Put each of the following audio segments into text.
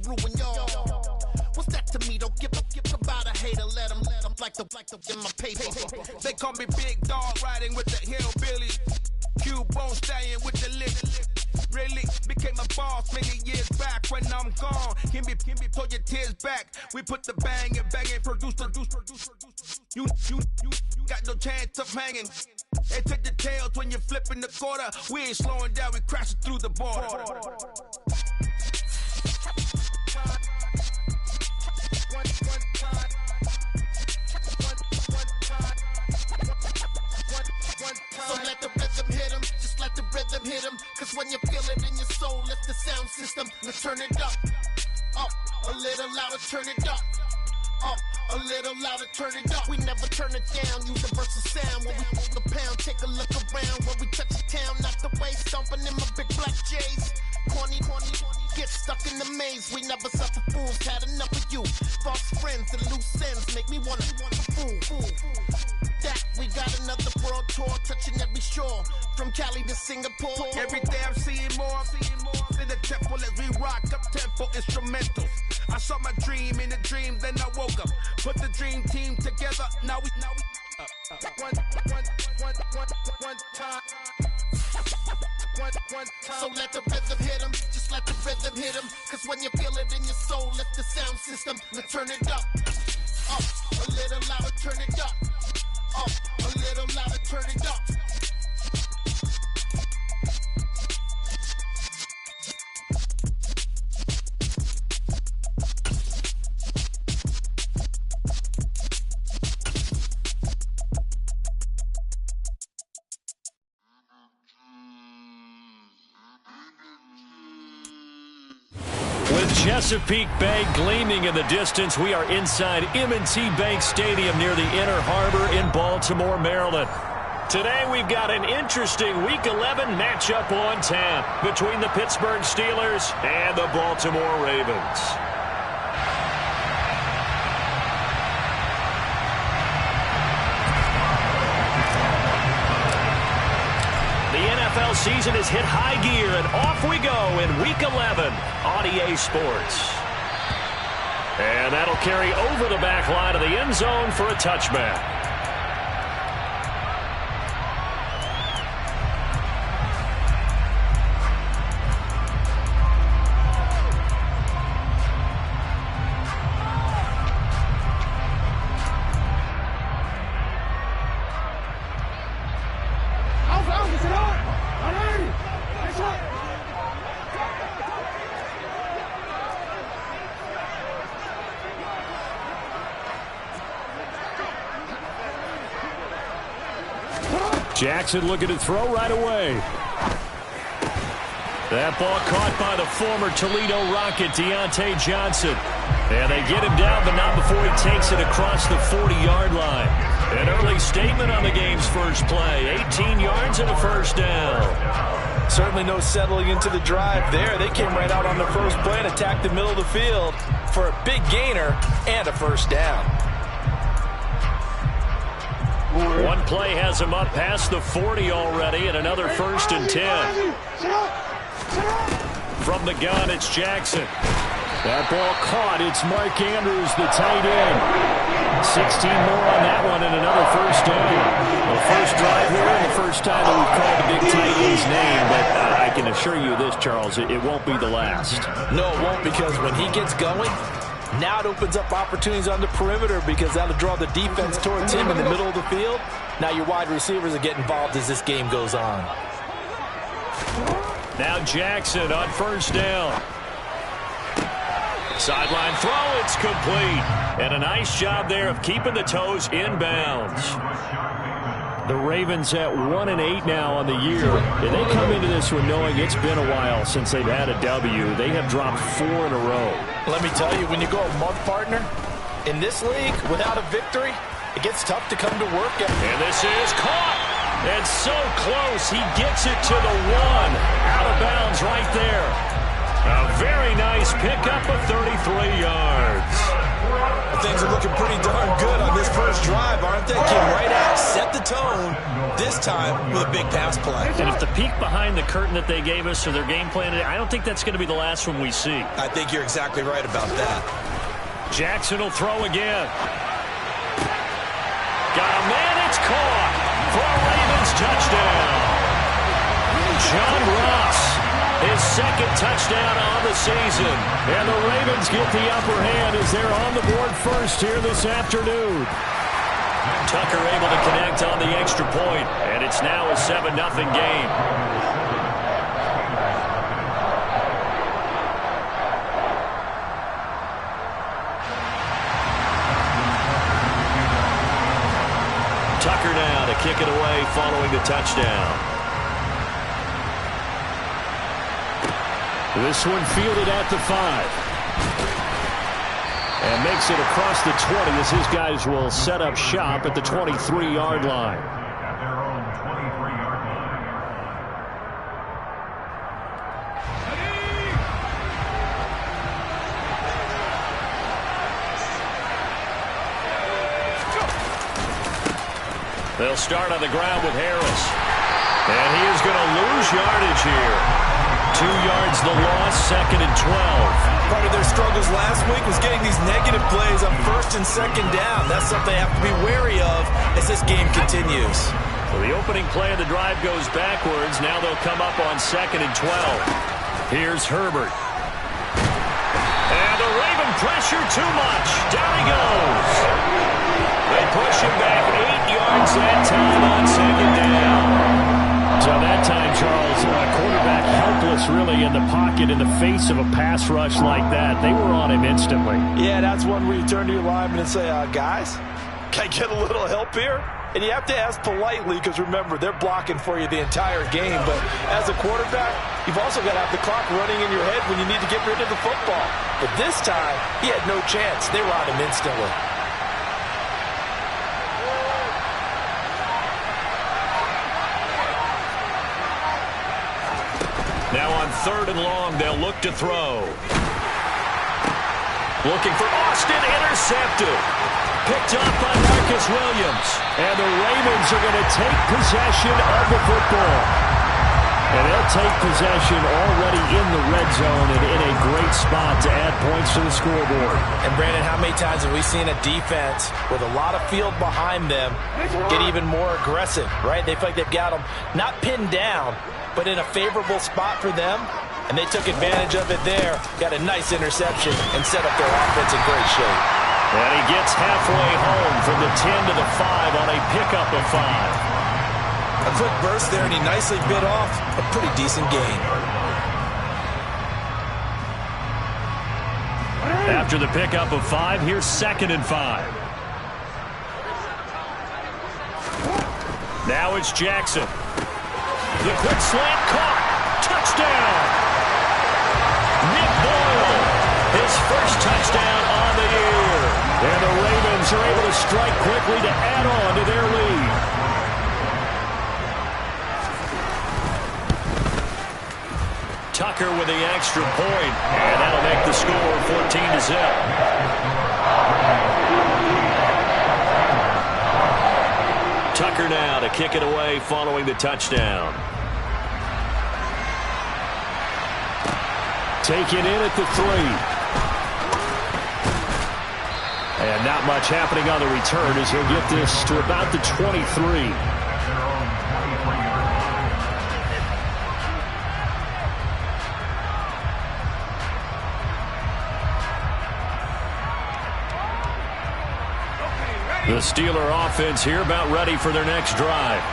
ruin y'all. What's that to me? Don't give about a hater. Let them like the in my paper. They call me Big Dog, riding with the hillbilly. Q-Bone stallion with the lick. Really became a boss many years back. When I'm gone, can be pull your tears back. We put the bang and produce. You got no chance of hanging. They take the tails when you're flipping the quarter. We ain't slowing down, we crashing through the border. So let the rhythm hit him, just let the rhythm hit him. Cause when you feel it in your soul, lift the sound system. Let's turn it up, a little louder, turn it up. A little louder, turn it up. We never turn it down, universal sound. When we move the pound, take a look around. When we touch the town, knock the way, stomping in my big black J's. Corny, get stuck in the maze. We never suffer fools, had enough of you. False friends and loose ends make me wanna fool. That we got another world tour, touching every shore, from Cali to Singapore. Every day I'm seeing more in the temple as we rock up tempo instrumentals. I saw my dream in a dream, then I woke up. Put the dream team together. Now we one time. So let the rhythm hit him, just let the rhythm hit him. Cause when you feel it in your soul, lift the sound system. Let's turn it up, a little louder, turn it up. A little louder, turn it up. With Chesapeake Bay gleaming in the distance, we are inside M&T Bank Stadium near the Inner Harbor in Baltimore, Maryland. Today we've got an interesting Week 11 matchup on tap between the Pittsburgh Steelers and the Baltimore Ravens. NFL season has hit high gear, and off we go in Week 11 on EA Sports. And that'll carry over the back line of the end zone for a touchback. Jackson looking to throw right away. That ball caught by the former Toledo Rocket, Deontay Johnson. And they get him down, but not before he takes it across the 40-yard line. An early statement on the game's first play. 18 yards and a first down. Certainly no settling into the drive there. They came right out on the first play and attacked the middle of the field for a big gainer and a first down. One play has him up past the 40 already, and another 1st and 10. From the gun, it's Jackson. That ball caught. It's Mark Andrews, the tight end. 16 more on that one, and another first down. The first drive here, and the first time that we've called the big tight end's name, but I can assure you this, Charles, it won't be the last. No, it won't, because when he gets going, now it opens up opportunities on the perimeter, because that'll draw the defense towards him in the middle of the field. Now your wide receivers will get involved as this game goes on. Now Jackson on first down. Sideline throw, it's complete. And a nice job there of keeping the toes in bounds. The Ravens at 1-8 now on the year. And they come into this one knowing it's been a while since they've had a W. They have dropped 4 in a row. Let me tell you, when you go a month, partner, in this league, without a victory, it gets tough to come to work. And this is caught. And so close. He gets it to the 1. Out of bounds right there. A very nice pickup of 33 yards. Things are looking pretty darn good on this first drive, aren't they? Came right out, set the the tone, this time with a big pass play. And if the peek behind the curtain that they gave us or their game plan today, I don't think that's going to be the last one we see. I think you're exactly right about that. Jackson will throw again. Got a man, it's caught for a Ravens touchdown. John Ross, his second touchdown on the season. And the Ravens get the upper hand as they're on the board first here this afternoon. Tucker able to connect on the extra point, and it's now a 7-0 game. Tucker now to kick it away following the touchdown. This one fielded at the 5. And makes it across the 20 as his guys will set up shop at the 23-yard line. At their own 23-yard line. They'll start on the ground with Harris. And he is going to lose yardage here. 2 yards the loss, 2nd and 12. Part of their struggles last week was getting these negative plays on 1st and 2nd down. That's something they have to be wary of as this game continues. Well, the opening play of the drive goes backwards. Now they'll come up on 2nd and 12. Here's Herbert. And the Raven pressure too much. Down he goes. They push him back 8 yards that time on 2nd down. So that time, Charles, quarterback helpless really in the pocket in the face of a pass rush like that. They were on him instantly. Yeah, that's one where you turn to your lineman and say, guys, can I get a little help here? And you have to ask politely because, remember, they're blocking for you the entire game. But as a quarterback, you've also got to have the clock running in your head when you need to get rid of the football. But this time, he had no chance. They were on him instantly. Now on 3rd and long, they'll look to throw. Looking for Austin, intercepted. Picked up by Marcus Williams. And the Ravens are going to take possession of the football. And they'll take possession already in the red zone and in a great spot to add points to the scoreboard. And Brandon, how many times have we seen a defense with a lot of field behind them get even more aggressive, right? They feel like they've got them not pinned down, but in a favorable spot for them, and they took advantage of it there, got a nice interception, and set up their offense in great shape. And he gets halfway home from the 10 to the 5 on a pickup of 5. A quick burst there, and he nicely bit off a pretty decent gain. After the pickup of 5, here's 2nd and 5. Now it's Jackson. The quick slant caught. Touchdown. Nick Boyle, his first touchdown on the year. And the Ravens are able to strike quickly to add on to their lead. Tucker with the extra point, and that'll make the score 14-0. Tucker now to kick it away following the touchdown. Taken in at the 3. And not much happening on the return as he'll get this to about the 23. The Steeler offense here about ready for their next drive.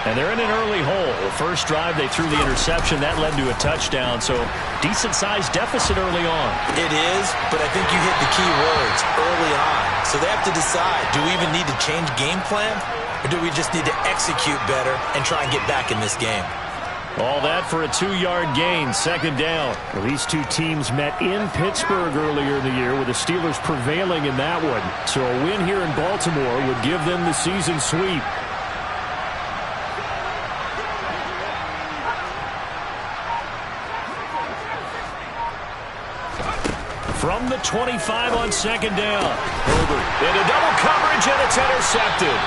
And they're in an early hole. The first drive, they threw the interception. That led to a touchdown, so decent-sized deficit early on. It is, but I think you hit the key words early on. So they have to decide, do we even need to change game plan, or do we just need to execute better and try and get back in this game? All that for a 2-yard gain, 2nd down. Well, these two teams met in Pittsburgh earlier in the year with the Steelers prevailing in that one. So a win here in Baltimore would give them the season sweep. From the 25 on 2nd down. Herbert into double coverage, and it's intercepted.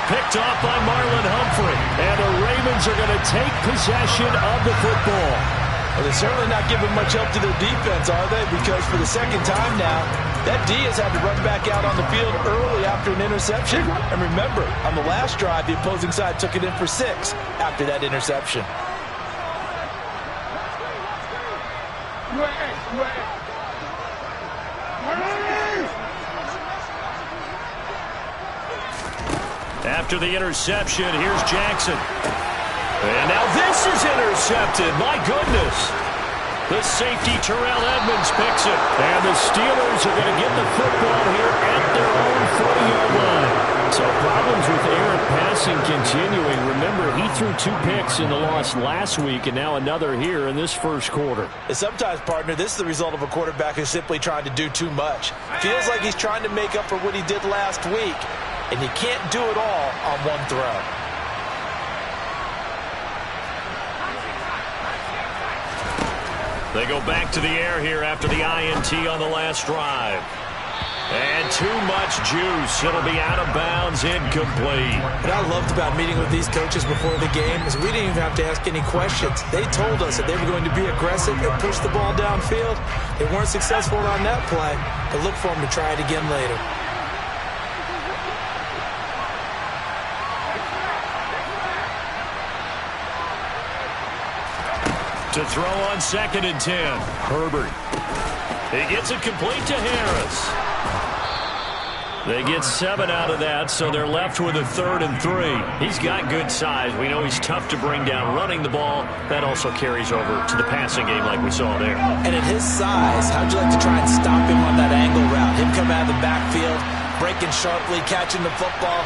picked off by Marlon Humphrey. And the Ravens are going to take possession of the football. Well, they're certainly not giving much help to their defense, are they? Because for the second time now, that D has had to run back out on the field early after an interception. And remember, on the last drive, the opposing side took it in for 6 after that interception. After the interception, here's Jackson. And now this is intercepted. My goodness. The safety, Terrell Edmonds, picks it. And the Steelers are going to get the football here at their own 40-yard line. So problems with errant passing continuing. Remember, he threw 2 picks in the loss last week, and now another here in this first quarter. And sometimes, partner, this is the result of a quarterback who's simply trying to do too much. Feels like he's trying to make up for what he did last week, and you can't do it all on one throw. They go back to the air here after the INT on the last drive. And too much juice. It'll be out of bounds, incomplete. What I loved about meeting with these coaches before the game is we didn't even have to ask any questions. They told us that they were going to be aggressive and push the ball downfield. They weren't successful on that play, but look for them to try it again later. To throw on 2nd and 10. Herbert. He gets it complete to Harris. They get 7 out of that, so they're left with a 3rd and 3. He's got good size. We know he's tough to bring down running the ball. That also carries over to the passing game like we saw there. And at his size, how'd you like to try and stop him on that angle route? Him come out of the backfield, breaking sharply, catching the football.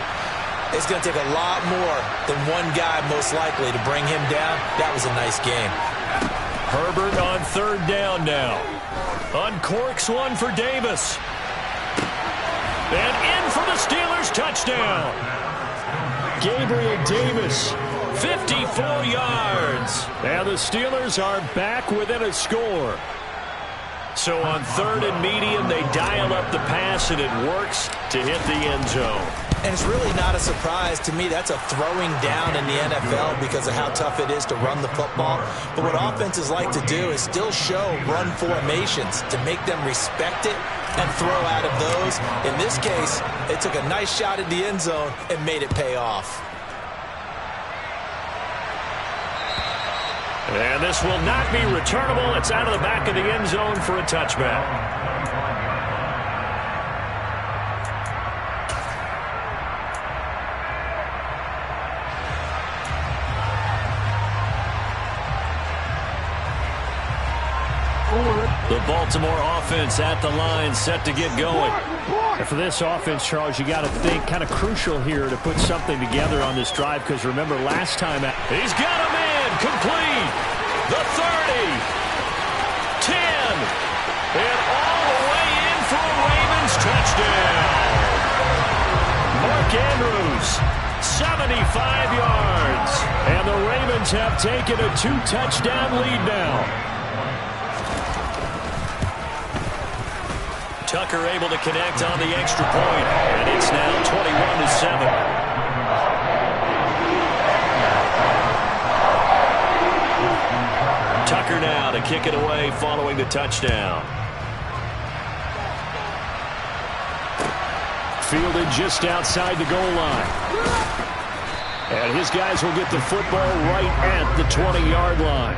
It's going to take a lot more than one guy most likely to bring him down. That was a nice game. Herbert on 3rd down now. Uncorks one for Davis. And in for the Steelers, touchdown. Gabriel Davis, 54 yards. And the Steelers are back within a score. So on 3rd and medium, they dial up the pass, and it works to hit the end zone. And it's really not a surprise to me. That's a throwing down in the NFL because of how tough it is to run the football. But what offenses like to do is still show run formations to make them respect it and throw out of those. In this case, they took a nice shot at the end zone and made it pay off. And this will not be returnable. It's out of the back of the end zone for a touchback. The Baltimore offense at the line, set to get going. And for this offense, Charles, you got to think kind of crucial here to put something together on this drive, because remember last time he's got a man complete. The 30, 10, and all the way in for a Ravens touchdown. Mark Andrews, 75 yards, and the Ravens have taken a 2-touchdown lead now. Tucker able to connect on the extra point, and it's now 21-7. Tucker now to kick it away following the touchdown. Fielded just outside the goal line. And his guys will get the football right at the 20-yard line.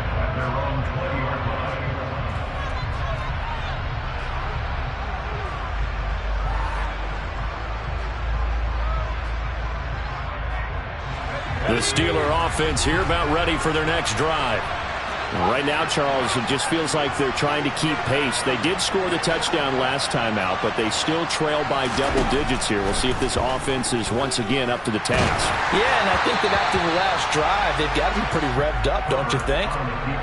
The Steeler offense here about ready for their next drive. Right now, Charles, it just feels like they're trying to keep pace. They did score the touchdown last time out, but they still trail by double digits here. We'll see if this offense is once again up to the task. Yeah, and I think that after the last drive, they've got to be pretty revved up, don't you think?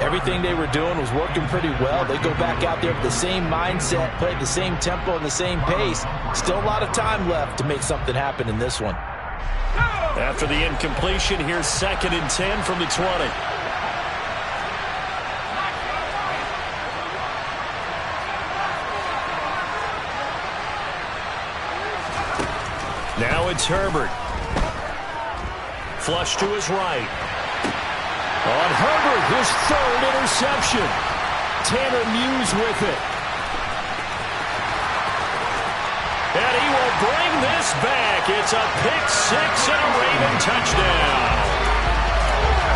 Everything they were doing was working pretty well. They go back out there with the same mindset, play at the same tempo and the same pace. Still a lot of time left to make something happen in this one. After the incompletion, here's 2nd and 10 from the 20. Now it's Herbert. Flush to his right. On Herbert, his third interception. Tanner Muse with it. And he will bring this back. It's a pick six and a Raven touchdown.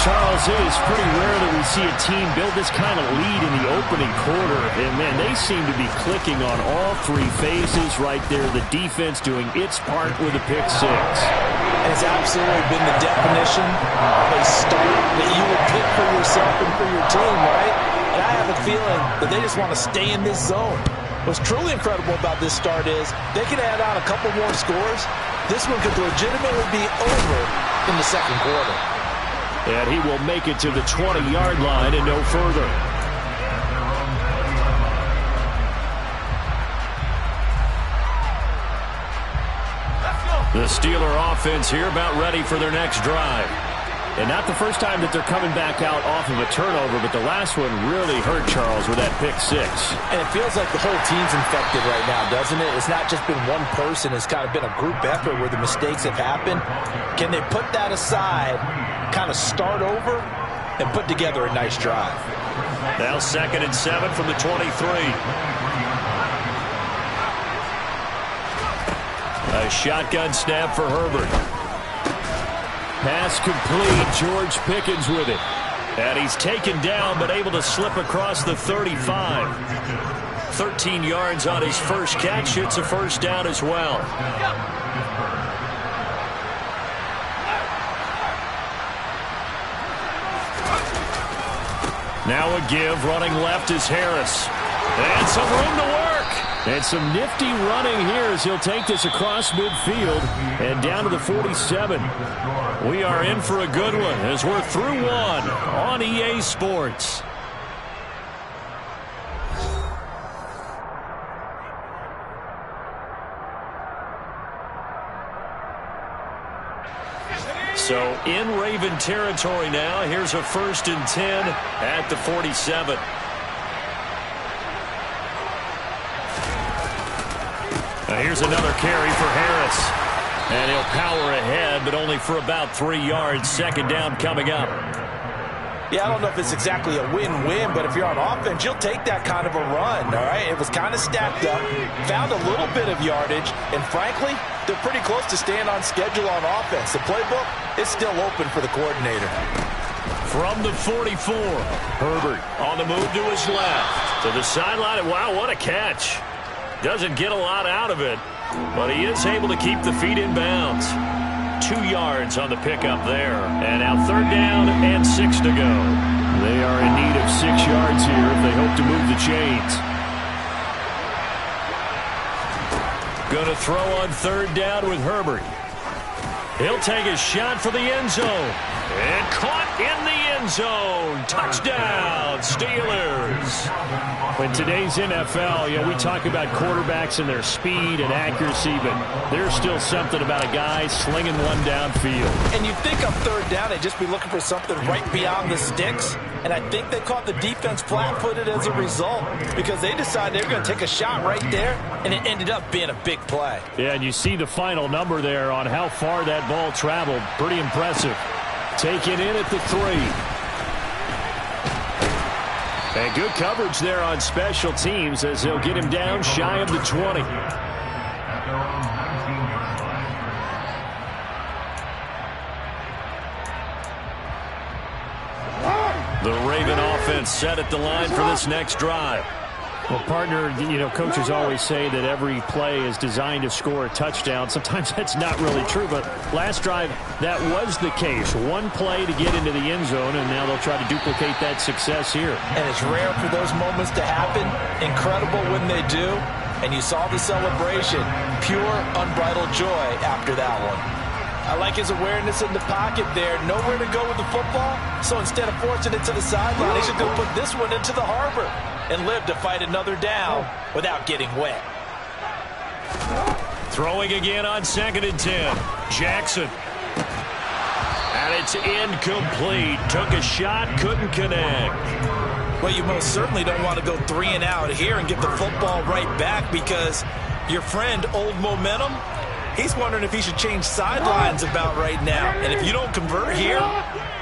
Charles, it is pretty rare that we see a team build this kind of lead in the opening quarter. And, man, they seem to be clicking on all three phases right there. The defense doing its part with a pick six. And it's absolutely been the definition of a start that you would pick for yourself and for your team, right? And I have a feeling that they just want to stay in this zone. What's truly incredible about this start is they can add on a couple more scores. This one could legitimately be over in the second quarter. And he will make it to the 20-yard line and no further. The Steeler offense here about ready for their next drive. And not the first time that they're coming back out off of a turnover, but the last one really hurt Charles with that pick six. And it feels like the whole team's infected right now, doesn't it? It's not just been one person. It's kind of been a group effort where the mistakes have happened. Can they put that aside, kind of start over, and put together a nice drive? Now 2nd and 7 from the 23. A shotgun snap for Herbert. Pass complete. George Pickens with it. And he's taken down but able to slip across the 35. 13 yards on his first catch. It's a first down as well. Now a give. Running left is Harris. And some room to work. And some nifty running here as he'll take this across midfield and down to the 47. We are in for a good one as we're through one on EA Sports. So in Raven territory now. Here's a 1st and 10 at the 47. Here's another carry for Harris. And he'll power ahead, but only for about 3 yards. 2nd down coming up. Yeah, I don't know if it's exactly a win-win, but if you're on offense, you'll take that kind of a run, all right? It was kind of stacked up, found a little bit of yardage, and frankly, they're pretty close to staying on schedule on offense. The playbook is still open for the coordinator. From the 44, Herbert on the move to his left. To the sideline, and wow, what a catch. Doesn't get a lot out of it, but he is able to keep the feet in bounds. 2 yards on the pickup there. And now 3rd down and 6 to go. They are in need of 6 yards here if they hope to move the chains. Going to throw on 3rd down with Herbert. He'll take a shot for the end zone. And caught in the end zone. Touchdown, Steelers. In today's NFL, we talk about quarterbacks and their speed and accuracy, but there's still something about a guy slinging one downfield. And you'd think on 3rd down, they'd just be looking for something right beyond the sticks. And I think they caught the defense flat-footed as a result because they decided they were going to take a shot right there, and it ended up being a big play. Yeah, and you see the final number there on how far that ball traveled. Pretty impressive. Taken in at the 3. And good coverage there on special teams as they'll get him down shy of the 20. The Raven offense set at the line for this next drive. Well, partner, coaches always say that every play is designed to score a touchdown. Sometimes that's not really true, but last drive, that was the case. One play to get into the end zone, and now they'll try to duplicate that success here. And it's rare for those moments to happen. Incredible when they do. And you saw the celebration. Pure, unbridled joy after that one. I like his awareness in the pocket there. Nowhere to go with the football. So instead of forcing it to the sideline, he should go put this one into the harbor and live to fight another down without getting wet. Throwing again on 2nd and 10. Jackson. And it's incomplete. Took a shot, couldn't connect. Well, you most certainly don't want to go 3 and out here and get the football right back because your friend, Old Momentum, He's wondering if he should change sidelines about right now. And if you don't convert here,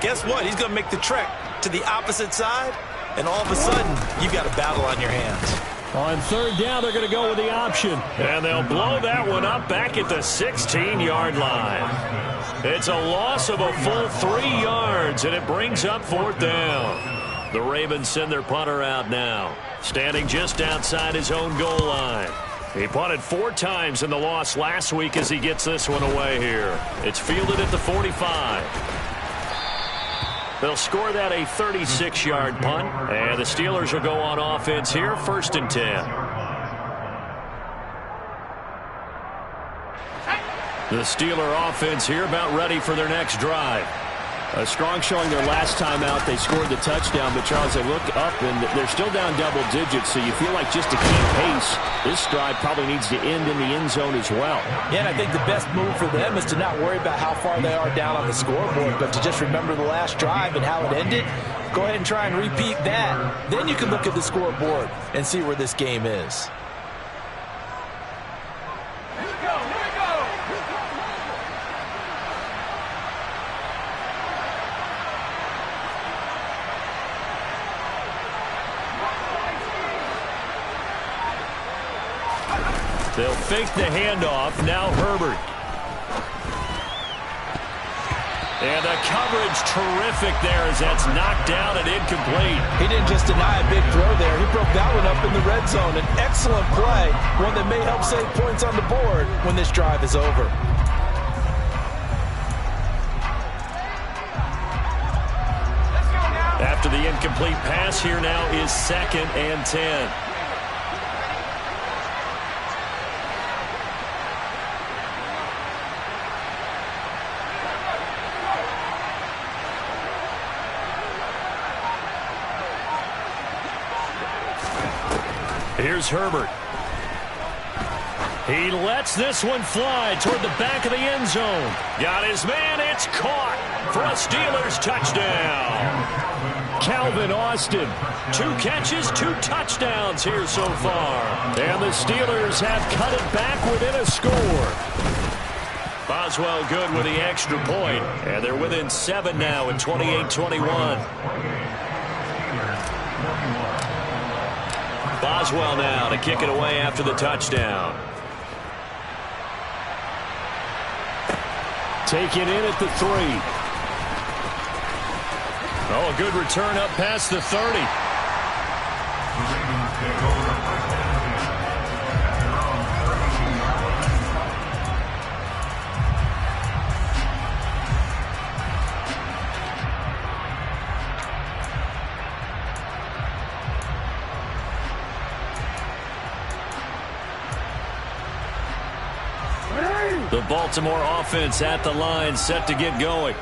guess what? He's going to make the trek to the opposite side, and all of a sudden, you've got a battle on your hands. On third down, they're going to go with the option. And they'll blow that one up back at the 16-yard line. It's a loss of a full 3 yards, and it brings up fourth down. The Ravens send their punter out now, standing just outside his own goal line. He punted 4 times in the loss last week as he gets this one away here. It's fielded at the 45. They'll score that a 36-yard punt, and the Steelers will go on offense here, 1st and 10. The Steeler offense here about ready for their next drive. A strong showing their last time out. They scored the touchdown, but Charles, they look up and they're still down double digits, so you feel like just to keep pace, this drive probably needs to end in the end zone as well. Yeah, and I think the best move for them is to not worry about how far they are down on the scoreboard, but to just remember the last drive and how it ended. Go ahead and try and repeat that. Then you can look at the scoreboard and see where this game is. They'll fake the handoff. Now Herbert. And the coverage terrific there as that's knocked down and incomplete. He didn't just deny a big throw there. He broke that one up in the red zone. An excellent play, one that may help save points on the board when this drive is over. After the incomplete pass, here now is 2nd and 10. Here's Herbert. He lets this one fly toward the back of the end zone. Got his man. It's caught for a Steelers touchdown. Calvin Austin. 2 catches, 2 touchdowns here so far. And the Steelers have cut it back within a score. Boswell good with the extra point. And they're within 7 now at 28-21. Boswell now to kick it away after the touchdown. Taken in at the 3. Oh, a good return up past the 30. The Baltimore offense at the line, set to get going.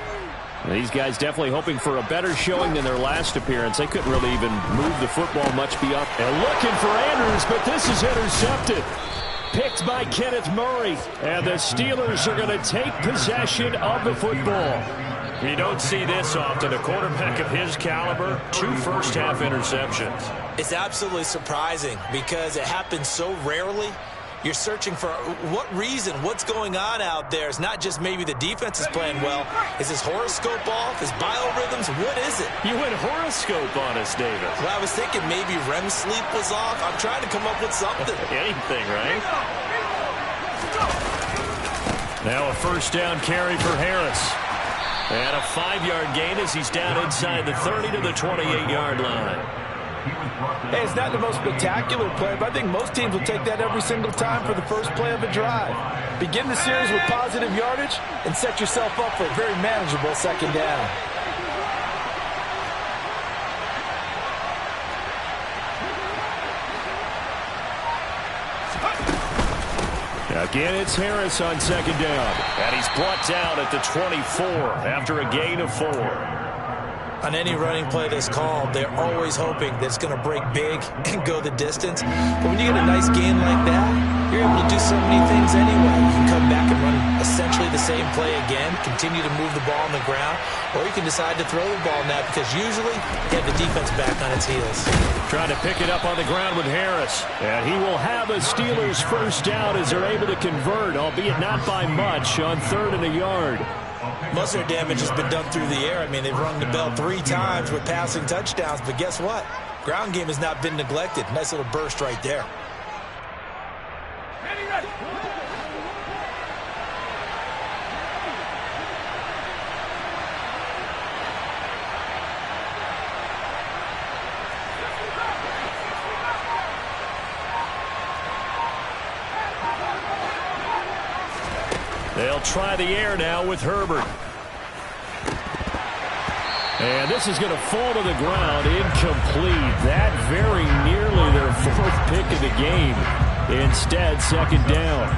These guys definitely hoping for a better showing than their last appearance. They couldn't really even move the football much beyond. And looking for Andrews, but this is intercepted. Picked by Kenneth Murray. And the Steelers are going to take possession of the football. You don't see this often. A quarterback of his caliber, 2 first-half interceptions. It's absolutely surprising because it happens so rarely. You're searching for what reason, what's going on out there. It's not just maybe the defense is playing well. Is his horoscope off? His biorhythms? What is it? You went horoscope on us, David. Well, I was thinking maybe REM sleep was off. I'm trying to come up with something. Anything, right? Now a first down carry for Harris. And a 5-yard gain as he's down inside the 30 to the 28-yard line. Hey, it's not the most spectacular play, but I think most teams will take that every single time for the first play of a drive. Begin the series with positive yardage and set yourself up for a very manageable 2nd down. Again, it's Harris on 2nd down. And he's brought down at the 24 after a gain of 4. On any running play that's called, they're always hoping that it's going to break big and go the distance. But when you get a nice gain like that, you're able to do so many things anyway. You can come back and run essentially the same play again, continue to move the ball on the ground, or you can decide to throw the ball now because usually you have the defense back on its heels. Trying to pick it up on the ground with Harris. And he will have a Steelers first down as they're able to convert, albeit not by much, on 3rd and a yard. Most of their damage has been done through the air. I mean, they've rung the bell 3 times with passing touchdowns, but guess what? Ground game has not been neglected. Nice little burst right there. They'll try the air now with Herbert. And this is going to fall to the ground, incomplete. That very nearly their 4th pick of the game. Instead, 2nd down.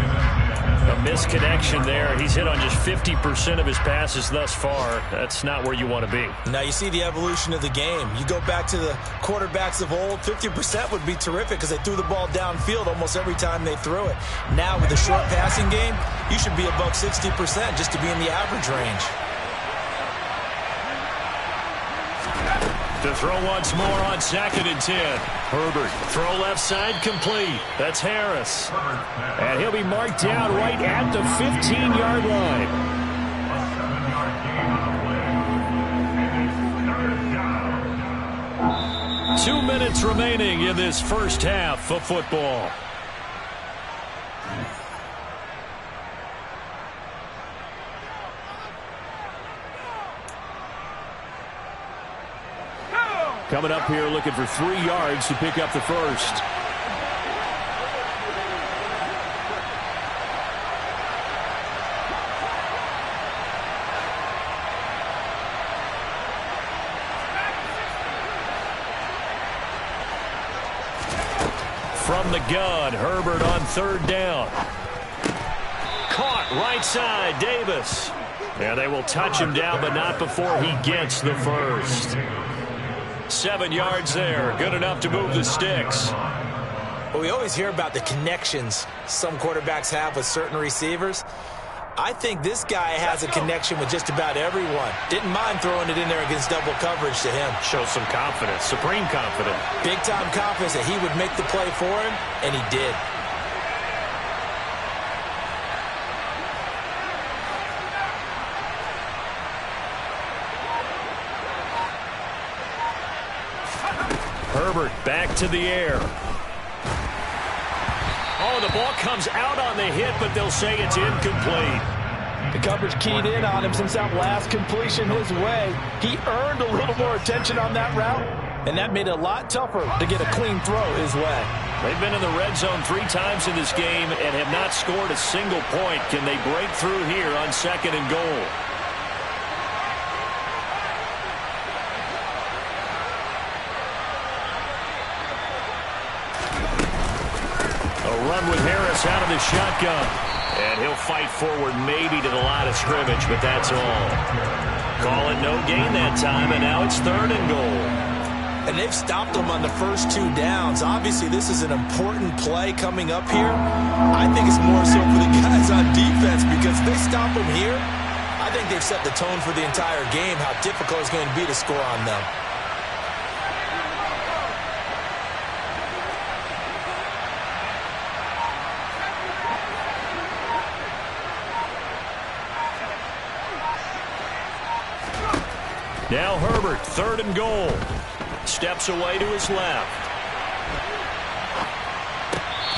A misconnection there. He's hit on just 50% of his passes thus far. That's not where you want to be. Now you see the evolution of the game. You go back to the quarterbacks of old, 50% would be terrific because they threw the ball downfield almost every time they threw it. Now with the short passing game, you should be above 60% just to be in the average range. To throw once more on 2nd and 10. Herbert, throw left side, complete. That's Harris. And he'll be marked down right at the 15-yard line. 2 minutes remaining in this first half of football. Coming up here looking for 3 yards to pick up the first. From the gun, Herbert on 3rd down. Caught right side, Davis. Yeah, they will touch him down, but not before he gets the first. 7 yards there. Good enough to move the sticks. Well, we always hear about the connections some quarterbacks have with certain receivers. I think this guy has a connection with just about everyone. Didn't mind throwing it in there against double coverage to him. Shows some confidence, supreme confidence. Big-time confidence that he would make the play for him, and he did. Herbert back to the air. Oh, the ball comes out on the hit, but they'll say it's incomplete. The coverage keyed in on him since that last completion his way. He earned a little more attention on that route, and that made it a lot tougher to get a clean throw his way. They've been in the red zone 3 times in this game and have not scored a single point. Can they break through here on 2nd and goal? Run with Harris out of the shotgun. And he'll fight forward maybe to the line of scrimmage, but that's all. Call it no gain that time, and now it's 3rd and goal. And they've stopped them on the first 2 downs. Obviously, this is an important play coming up here. I think it's more so for the guys on defense because if they stop them here, I think they've set the tone for the entire game, how difficult it's going to be to score on them. Now Herbert, 3rd and goal. Steps away to his left.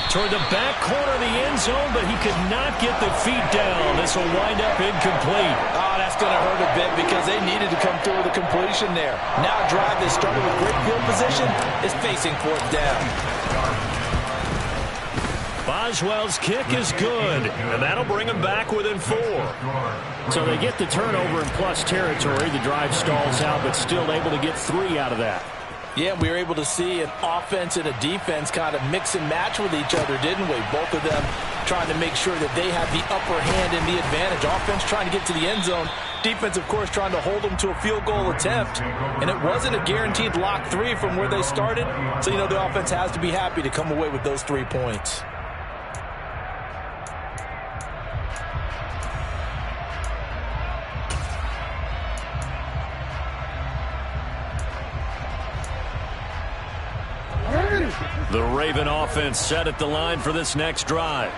Toward the back corner of the end zone, but he could not get the feet down. This will wind up incomplete. Oh, that's going to hurt a bit because they needed to come through with a completion there. Now a drive that started with great field position is facing 4th down. Boswell's kick is good, and that'll bring him back within 4. So they get the turnover in plus territory. The drive stalls out, but still able to get 3 out of that. Yeah, we were able to see an offense and a defense kind of mix and match with each other, didn't we? Both of them trying to make sure that they have the upper hand and the advantage. Offense trying to get to the end zone. Defense, of course, trying to hold them to a field goal attempt. And it wasn't a guaranteed lock 3 from where they started. So, you know, the offense has to be happy to come away with those 3 points. The Raven offense set at the line for this next drive.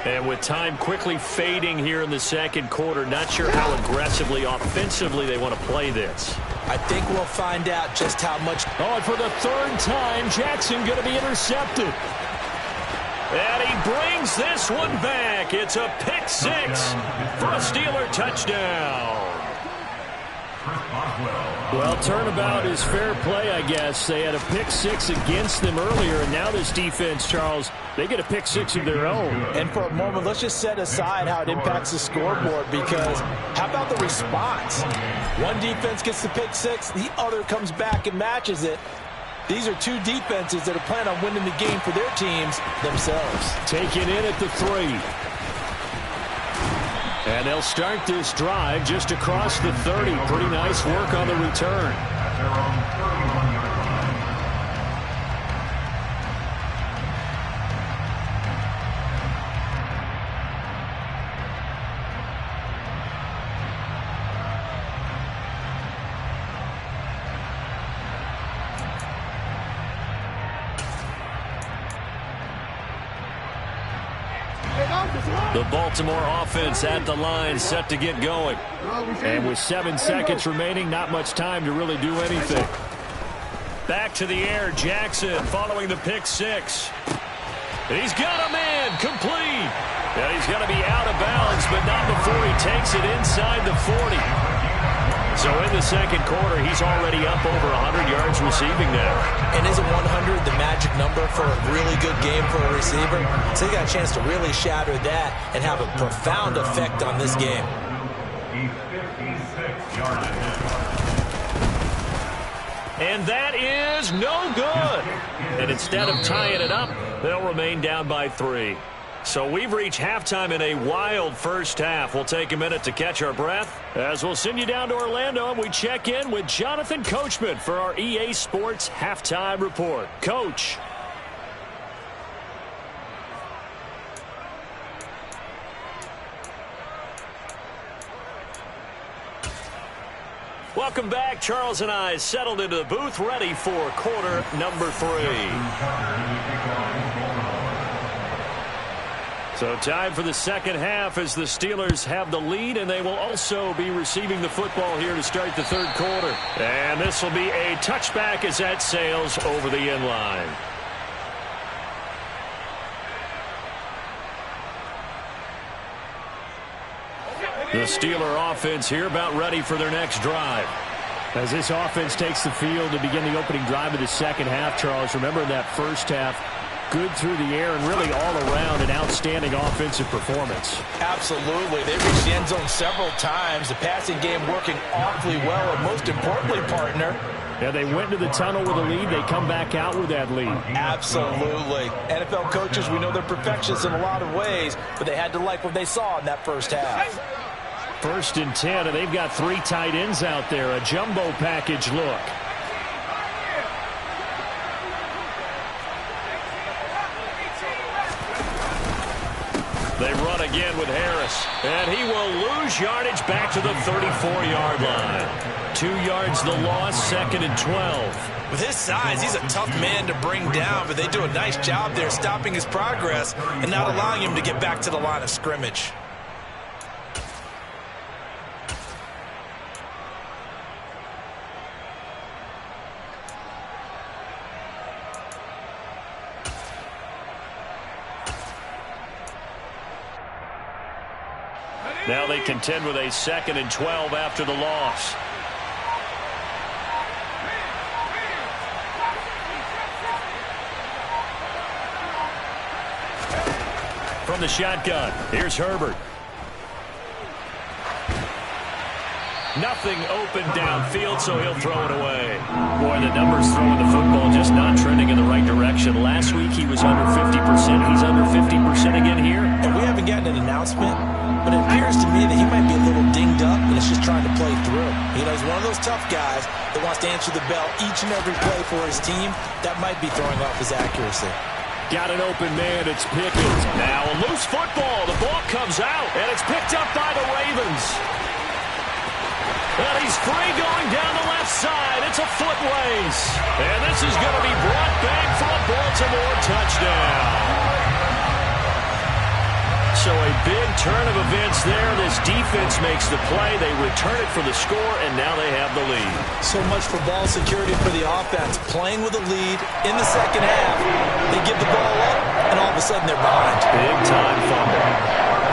And with time quickly fading here in the second quarter, not sure how aggressively, offensively they want to play this. I think we'll find out just how much. Oh, and for the third time, Jackson going to be intercepted. And he brings this one back. It's a pick six for a Steeler touchdown. Well, turnabout is fair play, I guess. They had a pick six against them earlier, and now this defense, Charles, they get a pick six of their own. And for a moment, let's just set aside how it impacts the scoreboard, because how about the response? One defense gets the pick six, the other comes back and matches it. These are two defenses that are planning on winning the game for their teams themselves. Taken in at the 3. And they'll start this drive just across the 30. Pretty nice work on the return. The Baltimore offense at the line, set to get going. And with 7 seconds remaining, not much time to really do anything. Back to the air, Jackson following the pick six. He's got a man, complete. And he's going to be out of bounds, but not before he takes it inside the 40. So in the second quarter, he's already up over 100 yards receiving now. And isn't 100 the magic number for a really good game for a receiver? So he got a chance to really shatter that and have a profound effect on this game. He's 56 yards ahead. And that is no good. And instead of tying it up, they'll remain down by 3. So we've reached halftime in a wild first half. We'll take a minute to catch our breath as we'll send you down to Orlando and we check in with Jonathan Coachman for our EA Sports Halftime Report. Coach. Welcome back. Charles and I settled into the booth ready for quarter number 3. So time for the second half as the Steelers have the lead, and they will also be receiving the football here to start the third quarter. And this will be a touchback as that sails over the end line. The Steeler offense here about ready for their next drive. As this offense takes the field to begin the opening drive of the second half, Charles, remember in that first half, good through the air and really all around an outstanding offensive performance. Absolutely. They reached the end zone several times. The passing game working awfully well, and most importantly, partner, yeah, they went to the tunnel with a lead. They come back out with that lead. Absolutely. NFL coaches, we know they're perfectionists in a lot of ways, but they had to like what they saw in that first half. 1st and 10, and they've got 3 tight ends out there. A jumbo package look. They run again with Harris, and he will lose yardage back to the 34-yard line. 2 yards the loss, 2nd and 12. With his size, he's a tough man to bring down, but they do a nice job there stopping his progress and not allowing him to get back to the line of scrimmage. Now they contend with a 2nd and 12 after the loss. From the shotgun, here's Herbert. Nothing open downfield, so he'll throw it away. Boy, the numbers throwing the football just not trending in the right direction. Last week he was under 50%. He's under 50% again here. And we haven't gotten an announcement, but it appears to me that he might be a little dinged up and is just trying to play through. You know, he's one of those tough guys that wants to answer the bell each and every play for his team. That might be throwing off his accuracy. Got an open man, it's Pickens. Now a loose football, the ball comes out, and it's picked up by the Ravens. And he's free going down the left side. It's a foot race. And this is going to be brought back for a Baltimore touchdown. So a big turn of events there. This defense makes the play. They return it for the score, and now they have the lead. So much for ball security for the offense. Playing with a lead in the second half. They give the ball up, and all of a sudden they're behind. Big time fumble.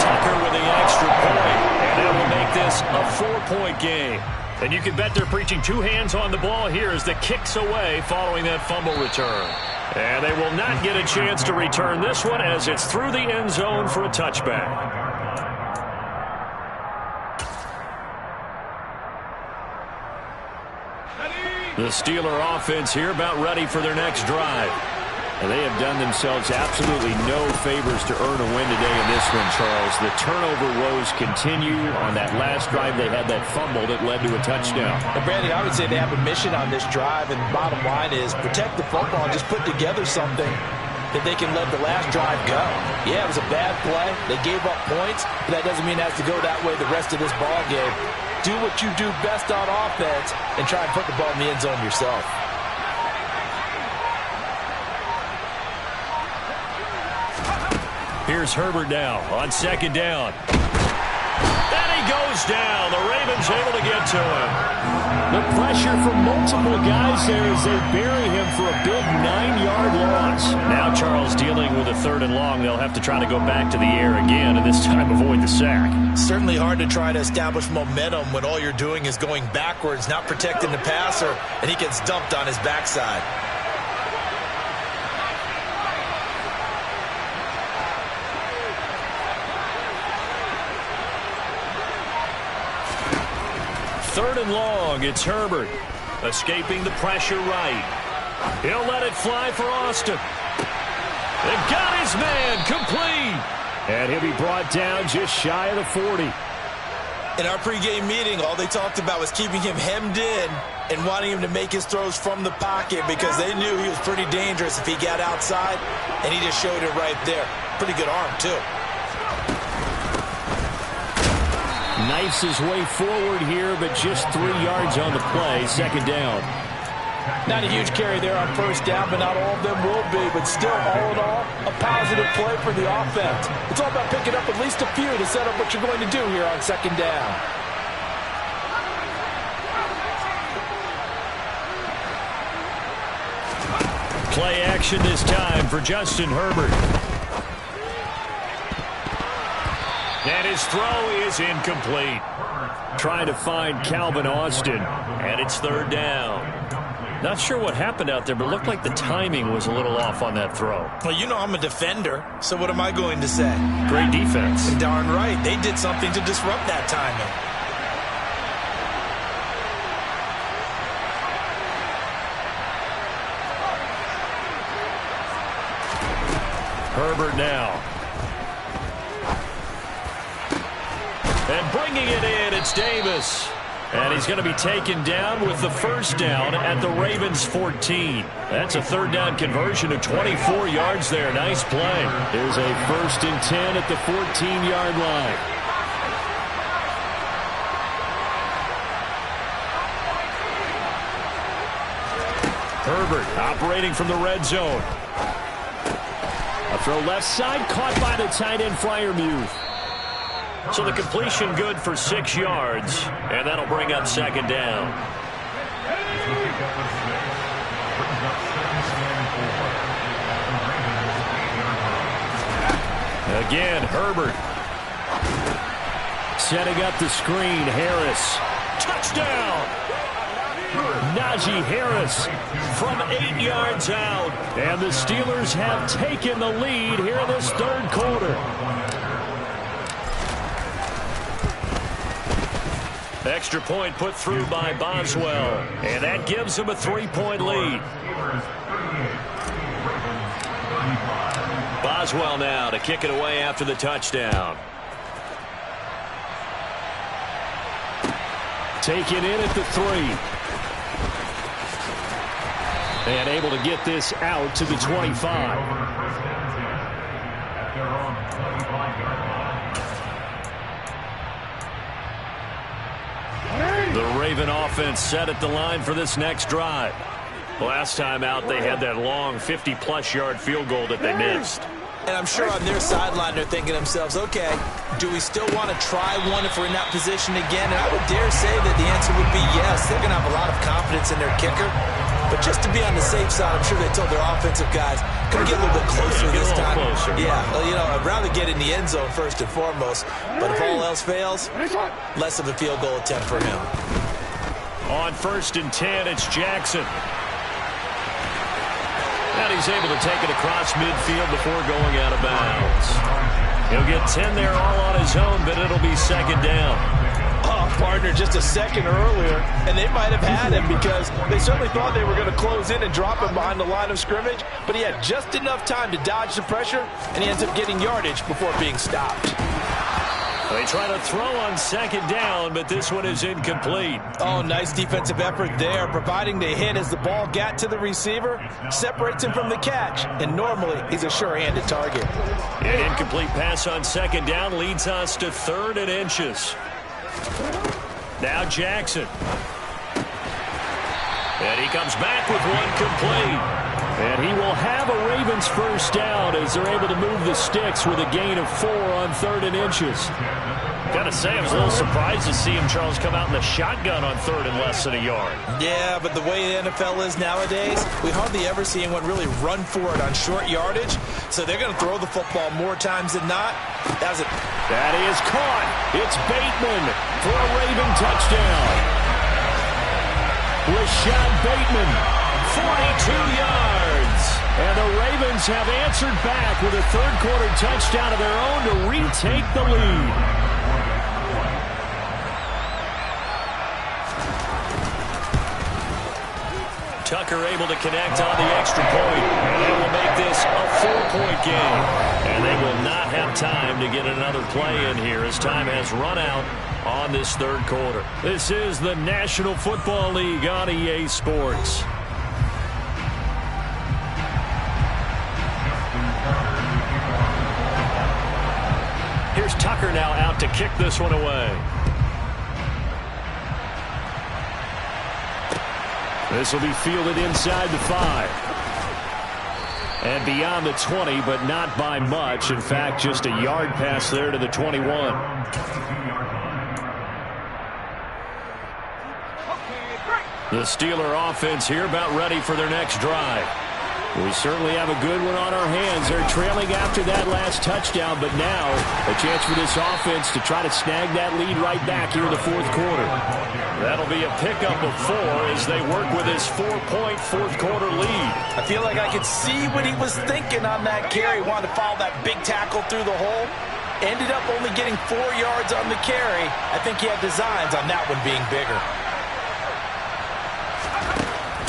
Tucker with the extra point, and that will make this a 4-point game. And you can bet they're preaching two hands on the ball here as the kick's away following that fumble return. And they will not get a chance to return this one as it's through the end zone for a touchback. The Steeler offense here about ready for their next drive. And they have done themselves absolutely no favors to earn a win today in this one, Charles. The turnover woes continue. On that last drive, they had that fumble that led to a touchdown. And Brandon, I would say they have a mission on this drive, and the bottom line is protect the football and just put together something that they can let the last drive go. Yeah, it was a bad play. They gave up points, but that doesn't mean it has to go that way the rest of this ball game. Do what you do best on offense and try and put the ball in the end zone yourself. Here's Herbert now on second down. And he goes down. The Ravens able to get to him. The pressure from multiple guys there as they bury him for a big 9-yard loss. Now Charles dealing with a 3rd and long. They'll have to try to go back to the air again and this time avoid the sack. Certainly hard to try to establish momentum when all you're doing is going backwards, not protecting the passer, and he gets dumped on his backside. Third and long, it's Herbert. Escaping the pressure right. He'll let it fly for Austin. They've got his man complete. And he'll be brought down just shy of the 40. In our pregame meeting, all they talked about was keeping him hemmed in and wanting him to make his throws from the pocket because they knew he was pretty dangerous if he got outside, and he just showed it right there. Pretty good arm, too. Knifes his way forward here, but just 3 yards on the play. Second down. Not a huge carry there on first down, but not all of them will be. But still, all in all, a positive play for the offense. It's all about picking up at least a few to set up what you're going to do here on second down. Play action this time for Justin Herbert. And his throw is incomplete. Trying to find Calvin Austin, and it's 3rd down. Not sure what happened out there, but it looked like the timing was a little off on that throw. Well, you know I'm a defender, so what am I going to say? Great defense. And darn right, they did something to disrupt that timing. Herbert now. And bringing it in, it's Davis. And he's going to be taken down with the first down at the Ravens 14. That's a 3rd down conversion of 24 yards there. Nice play. There's a 1st and 10 at the 14-yard line. Herbert operating from the red zone. A throw left side, caught by the tight end Freiermuth. So the completion good for 6 yards, and that'll bring up second down. Again, Herbert. Setting up the screen, Harris. Touchdown! Najee Harris from 8 yards out. And the Steelers have taken the lead here in this 3rd quarter. Extra point put through by Boswell. And that gives him a 3-point lead. Boswell now to kick it away after the touchdown. Take it in at the 3. And able to get this out to the 25. The Raven offense set at the line for this next drive. Last time out, they had that long 50-plus yard field goal that they missed. And I'm sure on their sideline they're thinking to themselves, okay, do we still want to try one if we're in that position again? And I would dare say that the answer would be yes. They're going to have a lot of confidence in their kicker. But just to be on the safe side, I'm sure they told their offensive guys, can we get a little bit closer this time? Closer. Yeah, I'd rather get in the end zone first and foremost. But if all else fails, less of a field goal attempt for him. On 1st and 10, it's Jackson. And he's able to take it across midfield before going out of bounds. He'll get 10 there all on his own, but it'll be 2nd down. Oh, partner, just a second earlier, and they might have had him because they certainly thought they were going to close in and drop him behind the line of scrimmage, but he had just enough time to dodge the pressure, and he ends up getting yardage before being stopped. They try to throw on 2nd down, but this one is incomplete. Oh, nice defensive effort there, providing the hit as the ball got to the receiver, separates him from the catch, and normally he's a sure-handed target. An incomplete pass on 2nd down leads us to 3rd and inches. Now Jackson. And he comes back with one complete. And he will have a Ravens 1st down as they're able to move the sticks with a gain of 4 on 3rd and inches. Gotta say, I was a little surprised to see him, Charles, come out in the shotgun on 3rd and less than a yard. Yeah, but the way the NFL is nowadays, we hardly ever see anyone really run for it on short yardage. So they're going to throw the football more times than not. That is caught. It's Bateman for a Raven touchdown. Rashad Bateman, 42 yards. And the Ravens have answered back with a 3rd quarter touchdown of their own to retake the lead. Tucker able to connect on the extra point, and they will make this a 4-point game. And they will not have time to get another play in here as time has run out on this 3rd quarter. This is the National Football League on EA Sports. Here's Tucker now out to kick this one away. This will be fielded inside the 5. And beyond the 20, but not by much. In fact, just a yard pass there to the 21. The Steeler offense here about ready for their next drive. We certainly have a good one on our hands. They're trailing after that last touchdown, but now a chance for this offense to try to snag that lead right back here in the 4th quarter. That'll be a pickup of 4 as they work with his 4-point 4th quarter lead. I feel like I could see what he was thinking on that carry. Wanted to follow that big tackle through the hole. Ended up only getting 4 yards on the carry. I think he had designs on that one being bigger.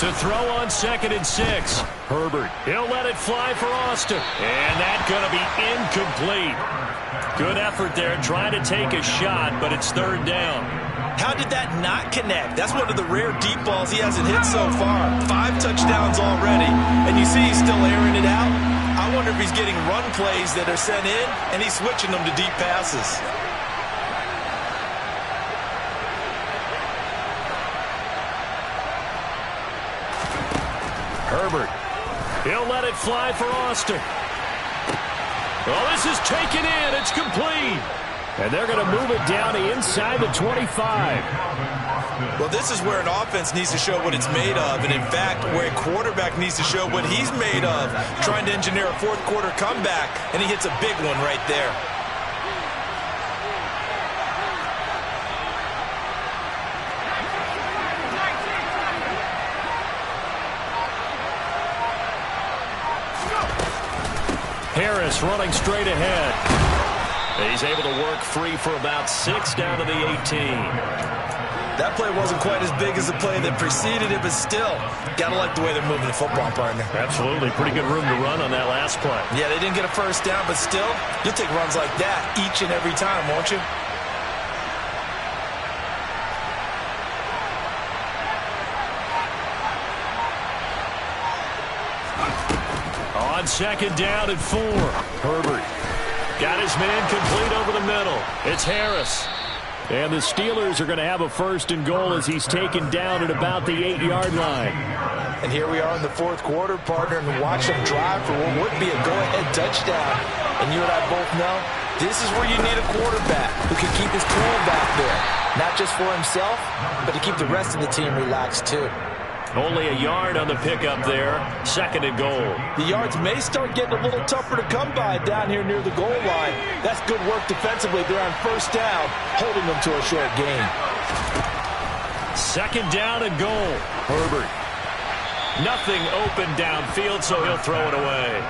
To throw on 2nd and 6. Herbert, he'll let it fly for Austin. And that's going to be incomplete. Good effort there trying to take a shot, but it's 3rd down. How did that not connect? That's one of the rare deep balls he hasn't hit so far. 5 touchdowns already, and you see he's still airing it out. I wonder if he's getting run plays that are sent in, and he's switching them to deep passes. Herbert, he'll let it fly for Austin. Well, this is taken in. It's complete. And they're going to move it down to inside the 25. Well, this is where an offense needs to show what it's made of. And, in fact, where a quarterback needs to show what he's made of. Trying to engineer a 4th quarter comeback, and he hits a big one right there. Harris running straight ahead. He's able to work free for about 6 down to the 18. That play wasn't quite as big as the play that preceded it, but still, gotta like the way they're moving the football, partner. Absolutely. Pretty good room to run on that last play. Yeah, they didn't get a 1st down, but still, you'll take runs like that each and every time, won't you? On 2nd down and 4. Herbert got his man complete over the middle. It's Harris. And the Steelers are going to have a 1st and goal as he's taken down at about the 8-yard line. And here we are in the 4th quarter, partner, and watch them drive for what would be a go-ahead touchdown. And you and I both know this is where you need a quarterback who can keep his cool back there. Not just for himself, but to keep the rest of the team relaxed too. Only a yard on the pickup there. 2nd and goal. The yards may start getting a little tougher to come by down here near the goal line. That's good work defensively there on 1st down, holding them to a short gain. 2nd down and goal. Herbert. Nothing open downfield, so he'll throw it away.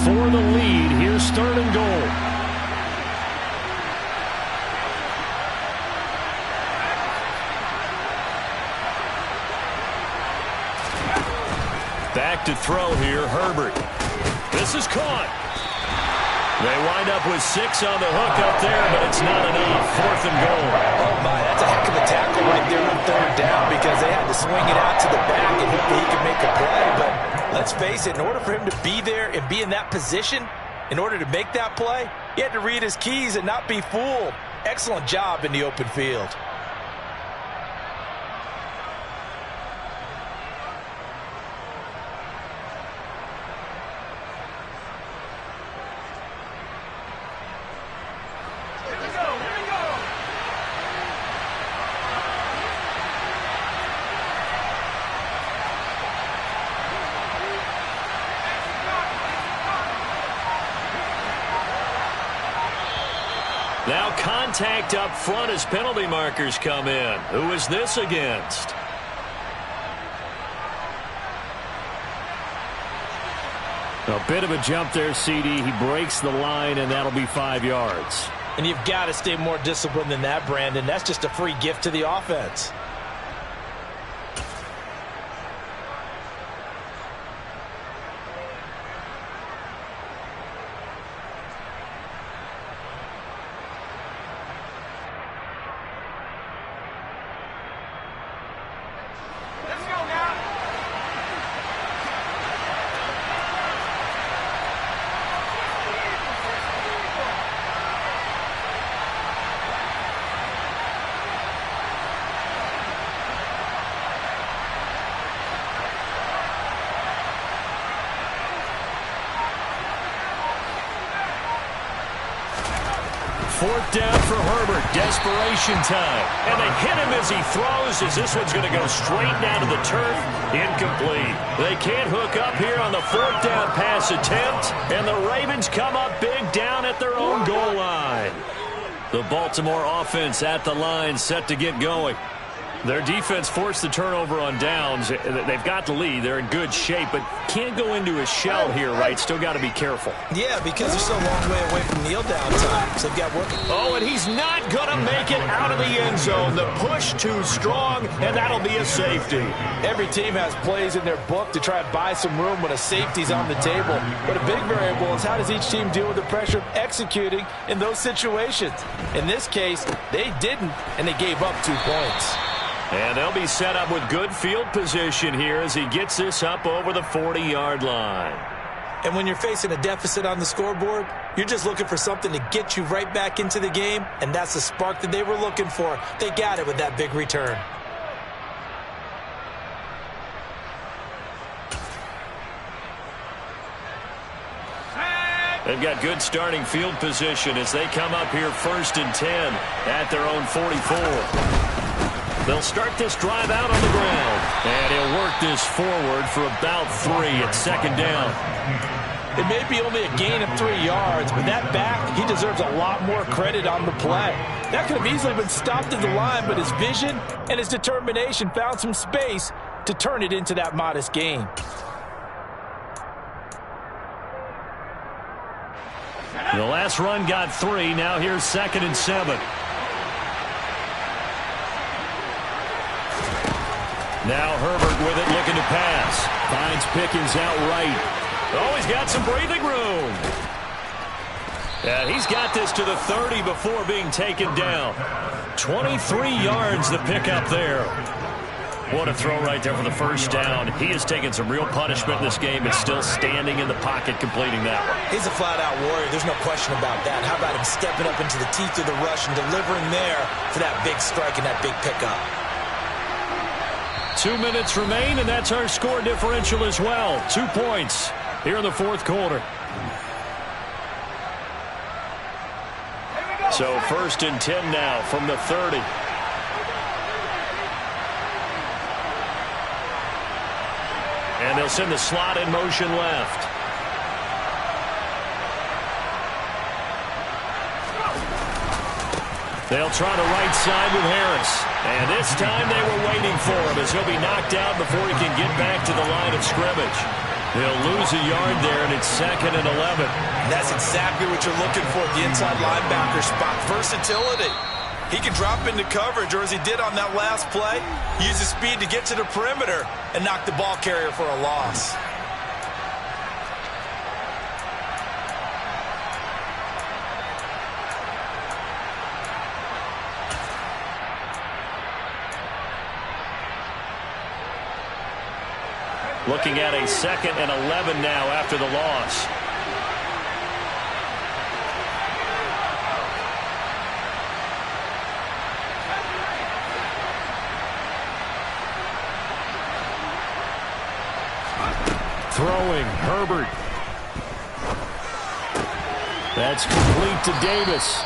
For the lead, here's 3rd and goal. Back to throw here, Herbert. This is caught. They wind up with 6 on the hook up there, but it's not enough. 4th and goal. Oh, my, that's a heck of a tackle right there on 3rd down because they had to swing it out to the back and hope that he could make a play. But let's face it, in order for him to be there and be in that position, in order to make that play, he had to read his keys and not be fooled. Excellent job in the open field. Now contact up front as penalty markers come in. Who is this against? A bit of a jump there, CD. He breaks the line, and that'll be 5 yards. And you've got to stay more disciplined than that, Brandon. That's just a free gift to the offense. Fourth down for Herbert. Desperation time. And they hit him as he throws, as this one's going to go straight down to the turf. Incomplete. They can't hook up here on the 4th down pass attempt. And the Ravens come up big down at their own goal line. The Baltimore offense at the line, set to get going. Their defense forced the turnover on downs. They've got the lead. They're in good shape, but can't go into a shell here, right? Still got to be careful. Yeah, because they're so long way away from kneel down time. So they've got work. Oh, and he's not going to make it out of the end zone. The push too strong, and that'll be a safety. Every team has plays in their book to try and buy some room when a safety's on the table. But a big variable is how does each team deal with the pressure of executing in those situations. In this case, they didn't, and they gave up 2 points. And they'll be set up with good field position here as he gets this up over the 40-yard line. And when you're facing a deficit on the scoreboard, you're just looking for something to get you right back into the game, and that's the spark that they were looking for. They got it with that big return. They've got good starting field position as they come up here 1st and 10 at their own 44. They'll start this drive out on the ground. And he'll work this forward for about 3 at 2nd down. It may be only a gain of 3 yards, but that back, he deserves a lot more credit on the play. That could have easily been stopped at the line, but his vision and his determination found some space to turn it into that modest gain. The last run got 3. Now here's 2nd and 7. Now Herbert with it, looking to pass. Finds Pickens out right. Oh, he's got some breathing room. And he's got this to the 30 before being taken down. 23 yards the pickup there. What a throw right there for the first down. He has taken some real punishment in this game and still standing in the pocket completing that one. He's a flat-out warrior. There's no question about that. How about him stepping up into the teeth of the rush and delivering there for that big strike and that big pickup? 2 minutes remain, and that's our score differential as well. 2 points here in the fourth quarter. So 1st and 10 now from the 30. And they'll send the slot in motion left. They'll try the right side with Harris. And this time they were waiting for him as he'll be knocked out before he can get back to the line of scrimmage. They'll lose a yard there, and it's 2nd and 11. And that's exactly what you're looking for at the inside linebacker spot. Versatility. He can drop into coverage, or as he did on that last play, use his speed to get to the perimeter and knock the ball carrier for a loss. Looking at a 2nd and 11 now after the loss. Throwing, Herbert. That's complete to Davis.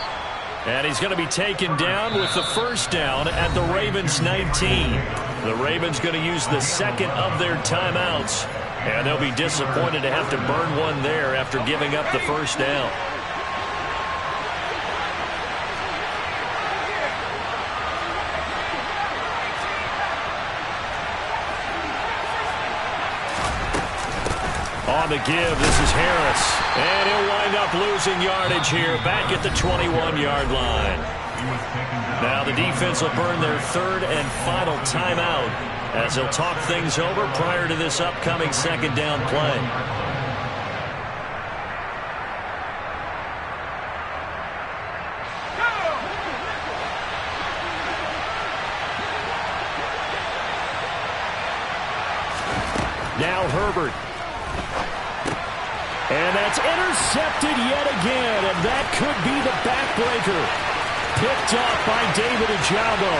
And he's going to be taken down with the first down at the Ravens 19. The Ravens going to use the 2nd of their timeouts. And they'll be disappointed to have to burn one there after giving up the first down. On the give, this is Harris. And he'll wind up losing yardage here back at the 21-yard line. Now the defense will burn their 3rd and final timeout as they'll talk things over prior to this upcoming 2nd down play. Now Herbert. And that's intercepted yet again, and that could be the backbreaker. Picked up by David Ojabo.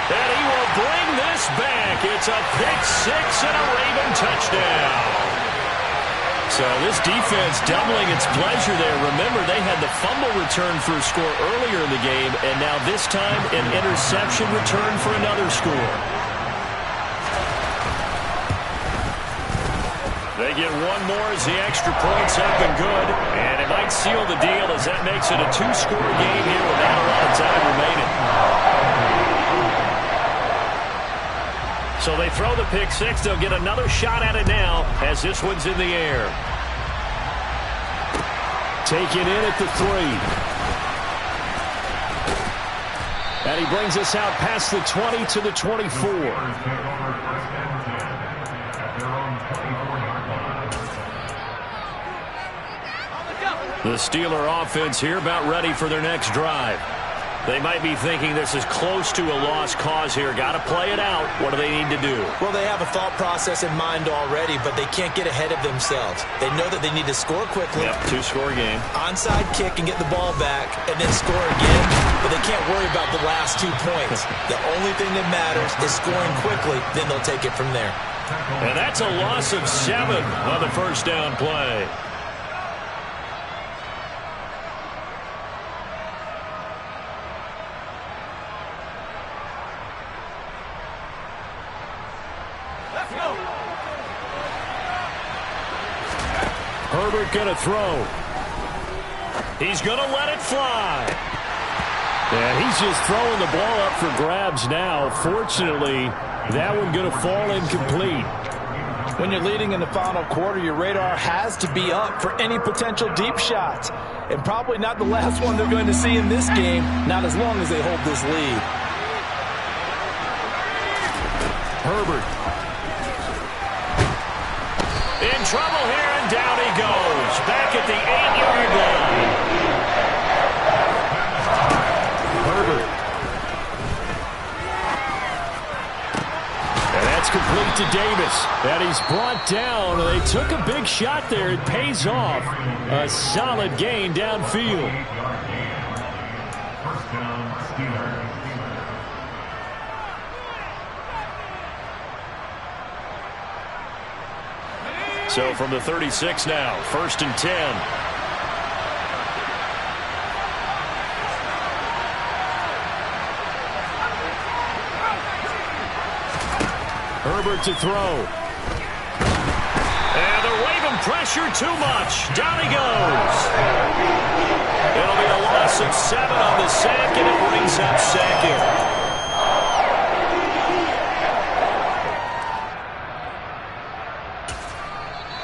And he will bring this back. It's a pick 6 and a Raven touchdown. So this defense doubling its pleasure there. Remember, they had the fumble return for a score earlier in the game, and now this time an interception return for another score. They get one more as the extra point's up and good. And it might seal the deal as that makes it a 2-score game here without a lot of time remaining. So they throw the pick 6. They'll get another shot at it now as this one's in the air. Taken in at the 3. And he brings us out past the 20 to the 24. The Steeler offense here about ready for their next drive. They might be thinking this is close to a lost cause here. Got to play it out. What do they need to do? Well, they have a thought process in mind already, but they can't get ahead of themselves. They know that they need to score quickly. Yep, 2-score game. Onside kick and get the ball back and then score again, but they can't worry about the last 2 points. The only thing that matters is scoring quickly, then they'll take it from there. And that's a loss of 7 on the first down play. Herbert going to throw. He's going to let it fly. And he's just throwing the ball up for grabs now. Fortunately, that one going to fall incomplete. When you're leading in the final quarter, your radar has to be up for any potential deep shots. And probably not the last one they're going to see in this game, not as long as they hold this lead. Herbert. In trouble here, and down he goes. Back at the 8-yard line. Herbert. It's complete to Davis. And he's brought down. They took a big shot there. It pays off. A solid gain downfield. First down, Steelers. So from the 36 now, 1st and 10. Herbert to throw. And they're waving pressure too much. Down he goes. It'll be a loss of 7 on the sack, and it brings up 2nd.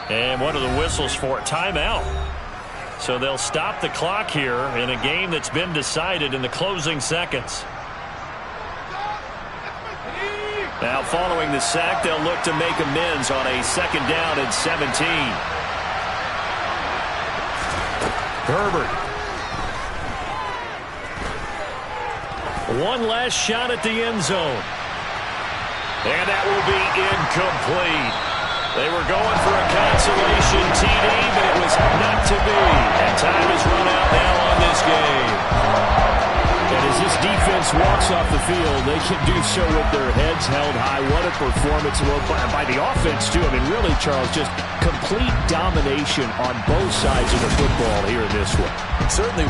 And what are the whistles for? Timeout. So they'll stop the clock here in a game that's been decided in the closing seconds. Now following the sack, they'll look to make amends on a 2nd down and 17. Herbert. One last shot at the end zone. And that will be incomplete. They were going for a consolation TD, but it was not to be. And time is run out now on this game. And as this defense walks off the field, they can do so with their heads held high. What a performance by the offense, too. I mean, really, Charles, just complete domination on both sides of the football here in this one. Certainly.